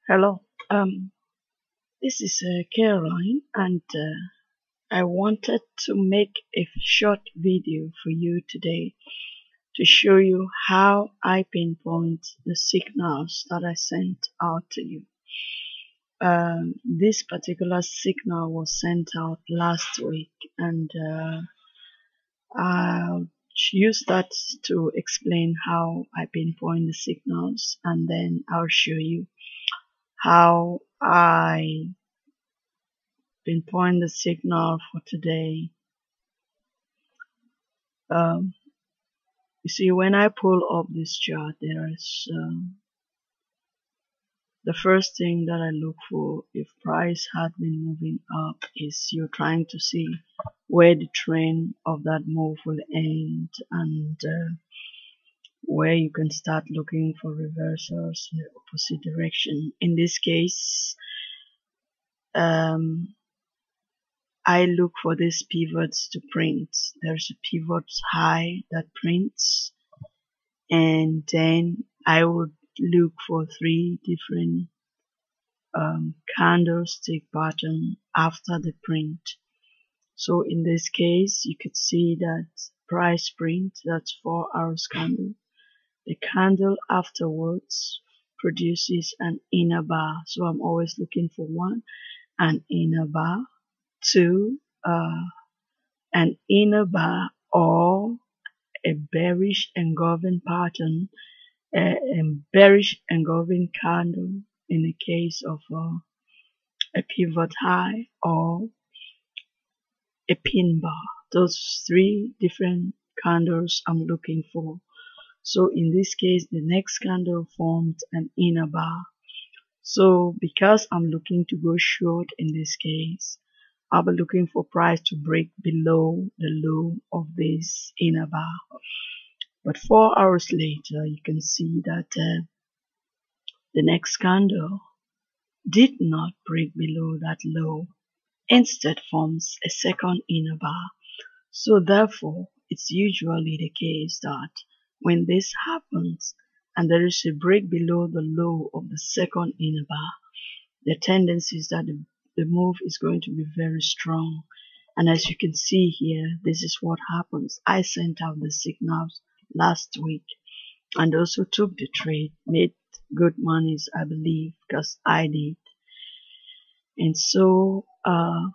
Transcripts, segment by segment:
Hello, this is Caroline, and I wanted to make a short video for you today to show you how I pinpoint the signals that I sent out to you. This particular signal was sent out last week, and I'll use that to explain how I pinpoint the signals, and then I'll show you how I pinpoint the signal for today. You see, when I pull up this chart, there is the first thing that I look for if price had been moving up is you're trying to see where the trend of that move will end, and where you can start looking for reversals in the opposite direction. In this case, I look for these pivots to print. There's a pivot high that prints, and then I would look for three different candlestick pattern after the print. So in this case, you could see that price print, that's 4 hours candle. The candle afterwards produces an inner bar. So I'm always looking for one, an inner bar, two, an inner bar, or a bearish engulfing pattern, a bearish engulfing candle in the case of a pivot high, or a pin bar. Those three different candles I'm looking for. So in this case, the next candle formed an inner bar. So because I'm looking to go short in this case, I'll be looking for price to break below the low of this inner bar. But 4 hours later, you can see that the next candle did not break below that low, instead forms a second inner bar. So therefore, it's usually the case that when this happens and there is a break below the low of the second inner bar, the tendency is that the move is going to be very strong. And as you can see here, this is what happens. I sent out the signals last week and also took the trade, made good monies, I believe, because I did. And so the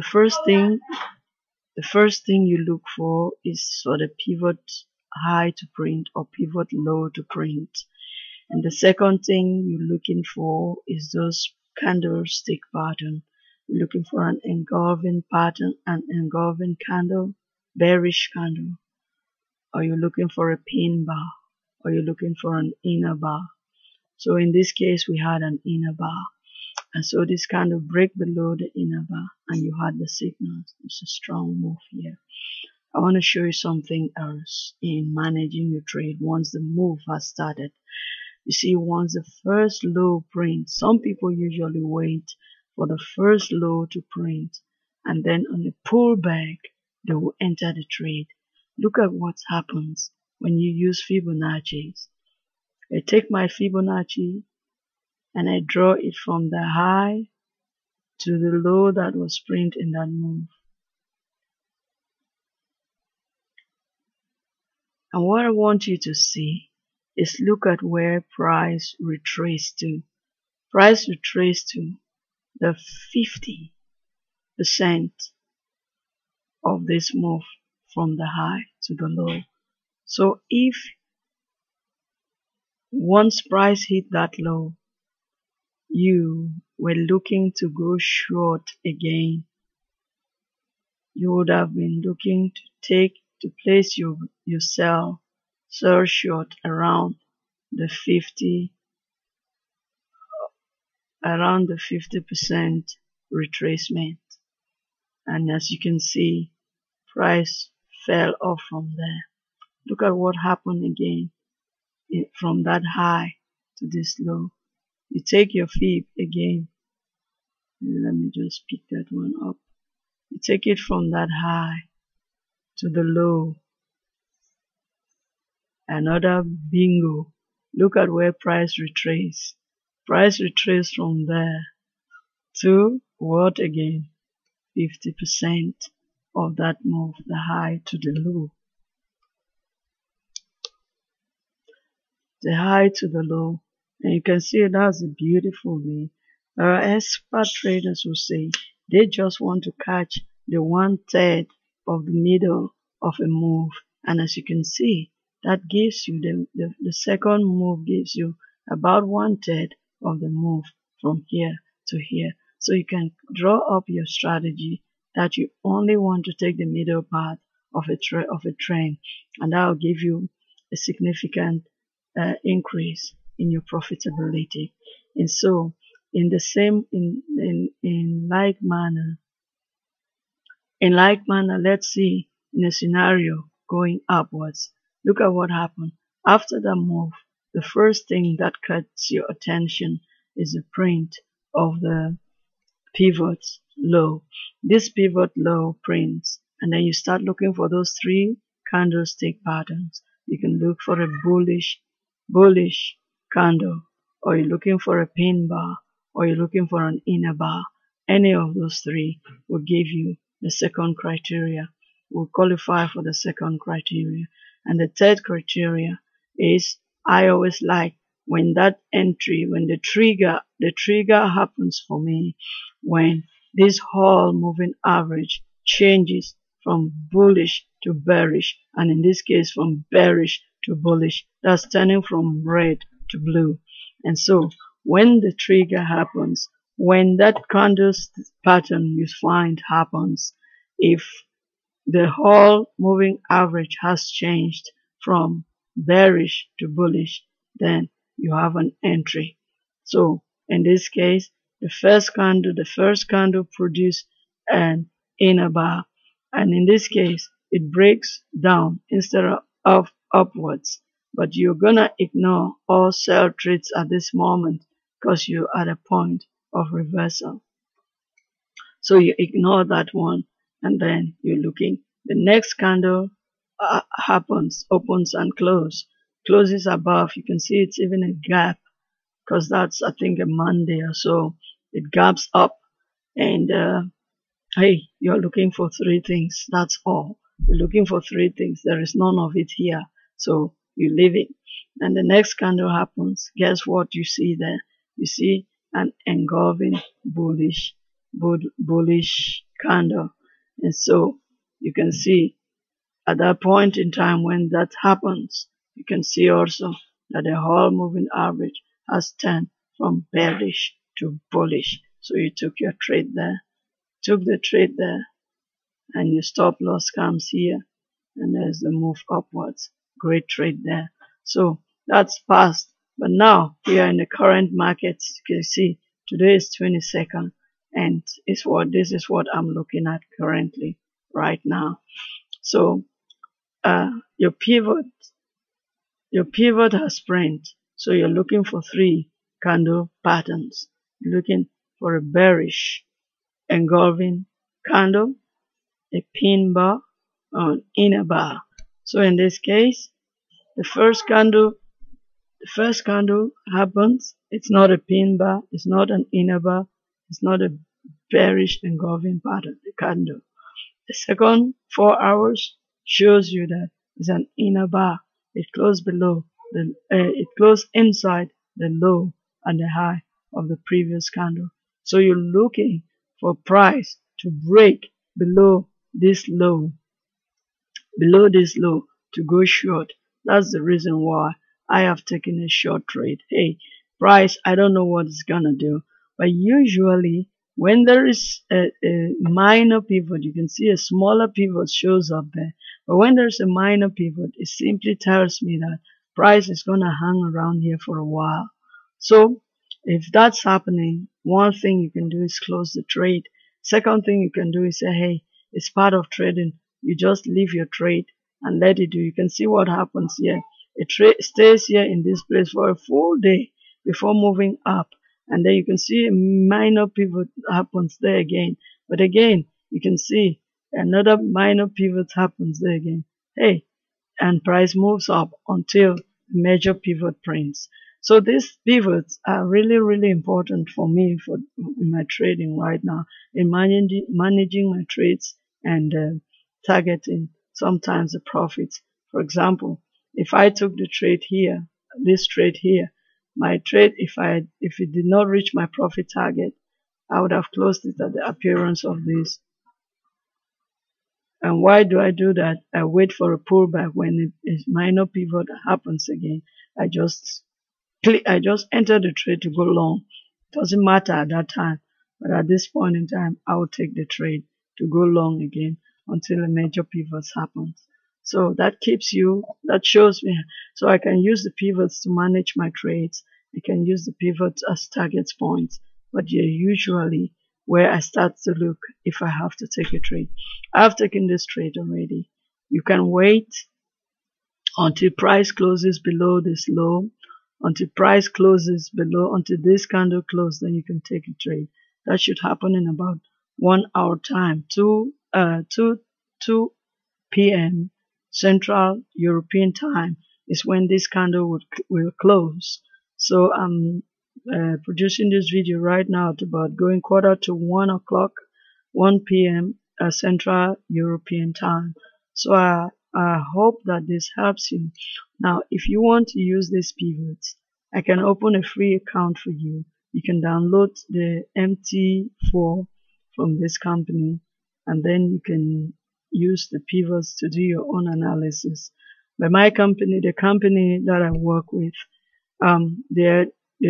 first thing you look for is for the pivot high to print or pivot low to print. And the second thing you're looking for is those candlestick pattern. You're looking for an engulfing pattern, an engulfing candle, bearish candle, or you're looking for a pin bar, or you're looking for an inner bar. So in this case, we had an inner bar. And so this candle break below the inner bar, and you had the signals. It's a strong move here. I want to show you something else in managing your trade once the move has started. You see, once the first low print, some people usually wait for the first low to print, and then on a pullback, they will enter the trade. Look at what happens when you use Fibonacci's. I take my Fibonacci and I draw it from the high to the low that was print in that move. And what I want you to see is look at where price retraced to. Price retraced to the 50% of this move from the high to the low. So if once price hit that low, you were looking to go short again, you would have been looking to place your sell short around the 50% retracement. And as you can see, price fell off from there. Look at what happened again from that high to this low. You take your fib again. Let me just pick that one up. You take it from that high to the low. Another bingo. Look at where price retraced. Price retraced from there to what again? 50% of that move, the high to the low. The high to the low. And you can see that's a beautiful way. Expert traders will say they just want to catch the 1/3 of the middle of a move. And as you can see, that gives you the second move gives you about 1/3 of the move from here to here. So you can draw up your strategy that you only want to take the middle part of a trend, and that will give you a significant increase in your profitability. And so in the same in like manner, let's see in a scenario going upwards. Look at what happened after the move. The first thing that catches your attention is the print of the pivot low. This pivot low prints, and then you start looking for those 3 candlestick patterns. You can look for a bullish candle, or you're looking for a pin bar, or you're looking for an inner bar. Any of those 3 will give you the second criteria, will qualify for the second criteria. And the third criteria is, I always like when that entry, when the trigger happens for me, when this whole moving average changes from bullish to bearish, and in this case from bearish to bullish, that's turning from red to blue. And so when the trigger happens, when that candle pattern you find happens, if the whole moving average has changed from bearish to bullish, then you have an entry. So in this case, the first candle produced an inner bar, and in this case it breaks down instead of upwards. But you're gonna ignore all sell trades at this moment because you're at a point of reversal. So you ignore that one, and then you're looking. The next candle happens, opens and closes above. You can see it's even a gap, because that's, I think, a Monday or so. It gaps up, and hey, you're looking for 3 things. That's all. You're looking for 3 things. There is none of it here, so you leave it. And the next candle happens. Guess what you see there? You see an engulfing bullish candle. And so you can see at that point in time when that happens, you can see also that the whole moving average has turned from bearish to bullish. So you took your trade there, and your stop loss comes here, and there's the move upwards. Great trade there. So that's past. But now we are in the current market. You can see today is 22nd, and this is what I'm looking at currently right now. So your pivot has print. So you're looking for 3 candle patterns. You're looking for a bearish engulfing candle, a pin bar, or an inner bar. So in this case, the first candle happens. It's not a pin bar, it's not an inner bar, it's not a bearish engulfing pattern, the candle. The second 4 hours shows you that it's an inner bar. It closed below it closed inside the low and the high of the previous candle. So you're looking for price to break below this low to go short. That's the reason why I have taken a short trade. Hey, price, I don't know what it's gonna do, but usually when there is a minor pivot, you can see a smaller pivot shows up there. But when there's a minor pivot, it simply tells me that price is gonna hang around here for a while. So if that's happening, one thing you can do is close the trade. Second thing you can do is say, hey, it's part of trading. You just leave your trade and let it do. You can see what happens here. It stays here in this place for a full day before moving up. And then you can see a minor pivot happens there again. But again, you can see another minor pivot happens there again. Hey, and price moves up until the major pivot prints. So these pivots are really, really important for me for in my trading right now, in managing my trades and targeting sometimes the profits. For example, if I took the trade here, this trade here, my trade, if it did not reach my profit target, I would have closed it at the appearance of this. And why do I do that? I wait for a pullback. When a minor pivot happens again, I just enter the trade to go long. Doesn't matter at that time, but at this point in time, I will take the trade to go long again until a major pivot happens. So that shows me, so I can use the pivots to manage my trades. I can use the pivots as target points, but they're usually where I start to look if I have to take a trade. I've taken this trade already. You can wait until price closes below this low, until price closes below, until this candle closes, then you can take a trade. That should happen in about 1 hour time, 2 p.m. Central European time is when this candle will close. So I'm producing this video right now at about going quarter to 1 o'clock, 1 p.m. Central European time. So I hope that this helps you. Now, if you want to use these pivots, I can open a free account for you. You can download the MT4 from this company, and then you can use the pivots to do your own analysis. But my company, the company that I work with, they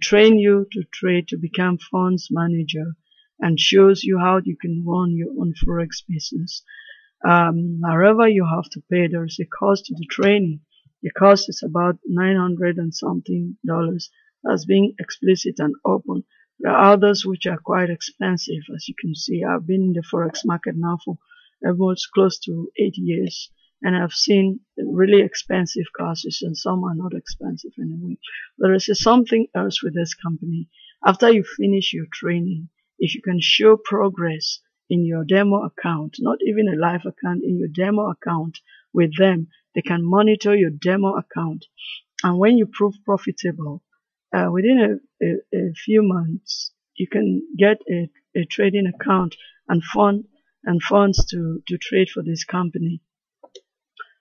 train you to trade to become funds manager and shows you how you can run your own forex business. However, you have to pay. There is a cost to the training. The cost is about $900 and something. That's being explicit and open. There are others which are quite expensive. As you can see, I've been in the forex market now for almost close to 8 years, and I've seen really expensive courses, and some are not expensive anyway. There is something else with this company. After you finish your training, if you can show progress in your demo account, not even a live account, in your demo account with them, they can monitor your demo account. And when you prove profitable, within a few months, you can get a trading account and funds to trade for this company.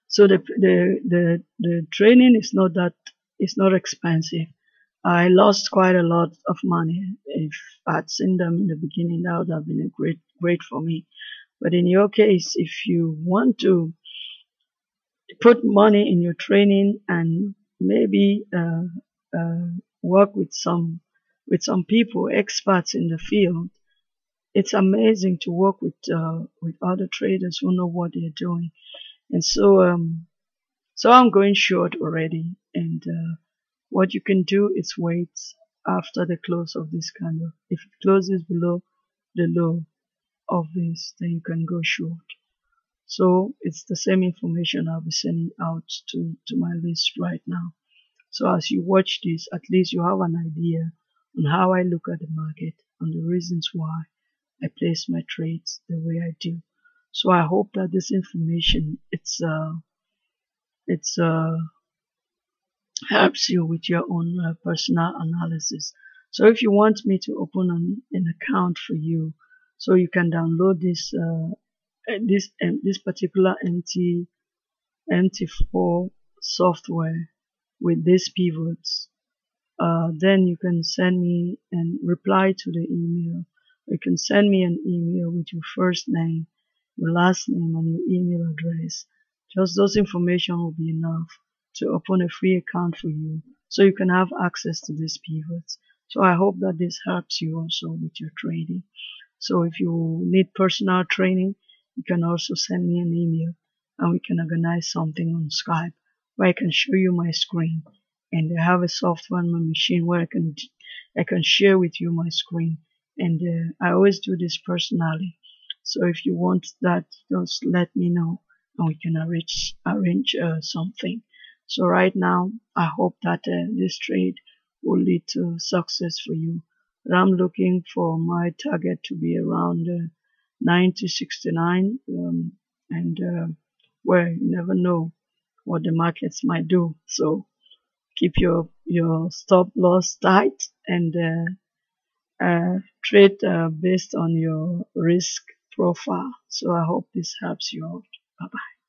So the training is not expensive. I lost quite a lot of money. If I'd seen them in the beginning, that would have been a great for me. But in your case, if you want to put money in your training and maybe work with some people, experts in the field, it's amazing to work with other traders who know what they're doing. And so I'm going short already, and what you can do is wait after the close of this candle. If it closes below the low of this, then you can go short. So it's the same information I'll be sending out to my list right now. So as you watch this, at least you have an idea on how I look at the market and the reasons why I place my trades the way I do. So I hope that this information helps you with your own personal analysis. So if you want me to open an account for you, so you can download this particular MT4 software with these pivots, then you can send me and reply to the email. You can send me an email with your first name, your last name, and your email address. Just those information will be enough to open a free account for you, so you can have access to these pivots. So I hope that this helps you also with your trading. So if you need personal training, you can also send me an email, and we can organize something on Skype where I can show you my screen, and I have a software on my machine where I can share with you my screen, and I always do this personally. So if you want that, just let me know, and we can arrange something. So right now, I hope that this trade will lead to success for you. But I'm looking for my target to be around 9 to 69, and well, you never know what the markets might do. So keep your stop loss tight, and trade based on your risk profile. So I hope this helps you out. Bye bye.